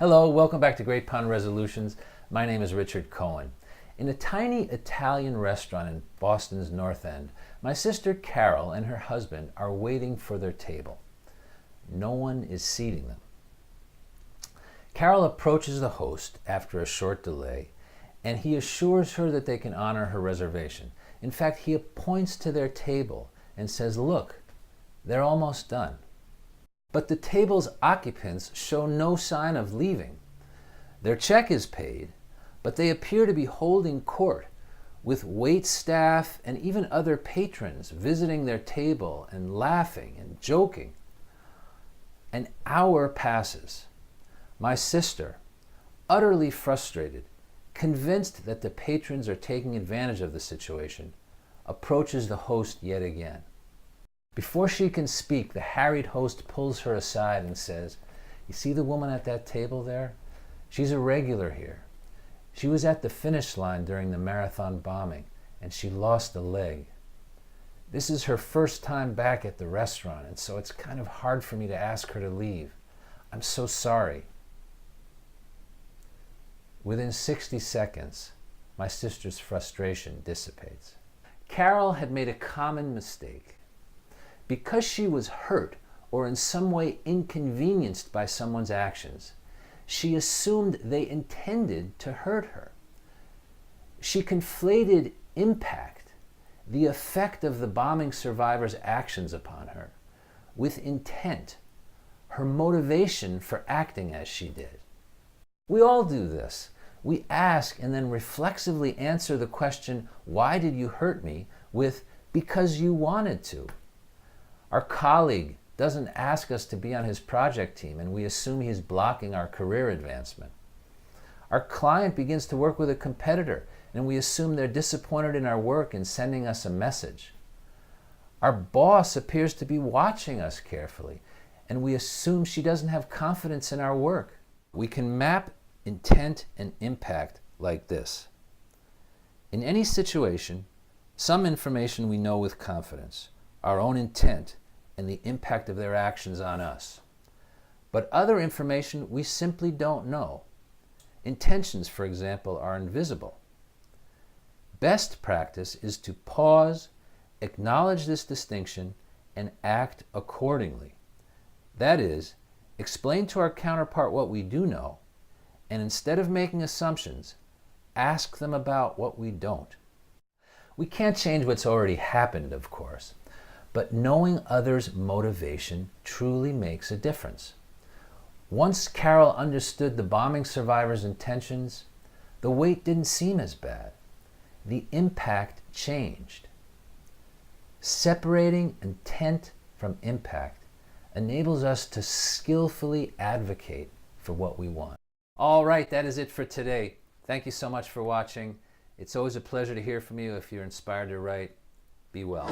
Hello, welcome back to Great Pun Resolutions. My name is Richard Cohen. In a tiny Italian restaurant in Boston's North End, my sister Carol and her husband are waiting for their table. No one is seating them. Carol approaches the host after a short delay, and he assures her that they can honor her reservation. In fact, he points to their table and says, "Look, they're almost done." But the table's occupants show no sign of leaving. Their check is paid, but they appear to be holding court, with wait staff and even other patrons visiting their table and laughing and joking. An hour passes. My sister, utterly frustrated, convinced that the patrons are taking advantage of the situation, approaches the host yet again. Before she can speak, the harried host pulls her aside and says, "You see the woman at that table there? She's a regular here. She was at the finish line during the marathon bombing, and she lost a leg. This is her first time back at the restaurant, and so it's kind of hard for me to ask her to leave. I'm so sorry." Within 60 seconds, my sister's frustration dissipates. Carol had made a common mistake. Because she was hurt or in some way inconvenienced by someone's actions, she assumed they intended to hurt her. She conflated impact, the effect of the bombing survivor's actions upon her, with intent, her motivation for acting as she did. We all do this. We ask and then reflexively answer the question, "Why did you hurt me?" with, "Because you wanted to." Our colleague doesn't ask us to be on his project team, and we assume he's blocking our career advancement. Our client begins to work with a competitor, and we assume they're disappointed in our work and sending us a message. Our boss appears to be watching us carefully, and we assume she doesn't have confidence in our work. We can map intent and impact like this. In any situation, some information we know with confidence, our own intent, and the impact of their actions on us. But other information we simply don't know. Intentions, for example, are invisible. Best practice is to pause, acknowledge this distinction, and act accordingly. That is, explain to our counterpart what we do know, and instead of making assumptions, ask them about what we don't. We can't change what's already happened, of course, but knowing others' motivation truly makes a difference. Once Carol understood the bombing survivor's intentions, the wait didn't seem as bad. The impact changed. Separating intent from impact enables us to skillfully advocate for what we want. All right, that is it for today. Thank you so much for watching. It's always a pleasure to hear from you. If you're inspired to write, be well.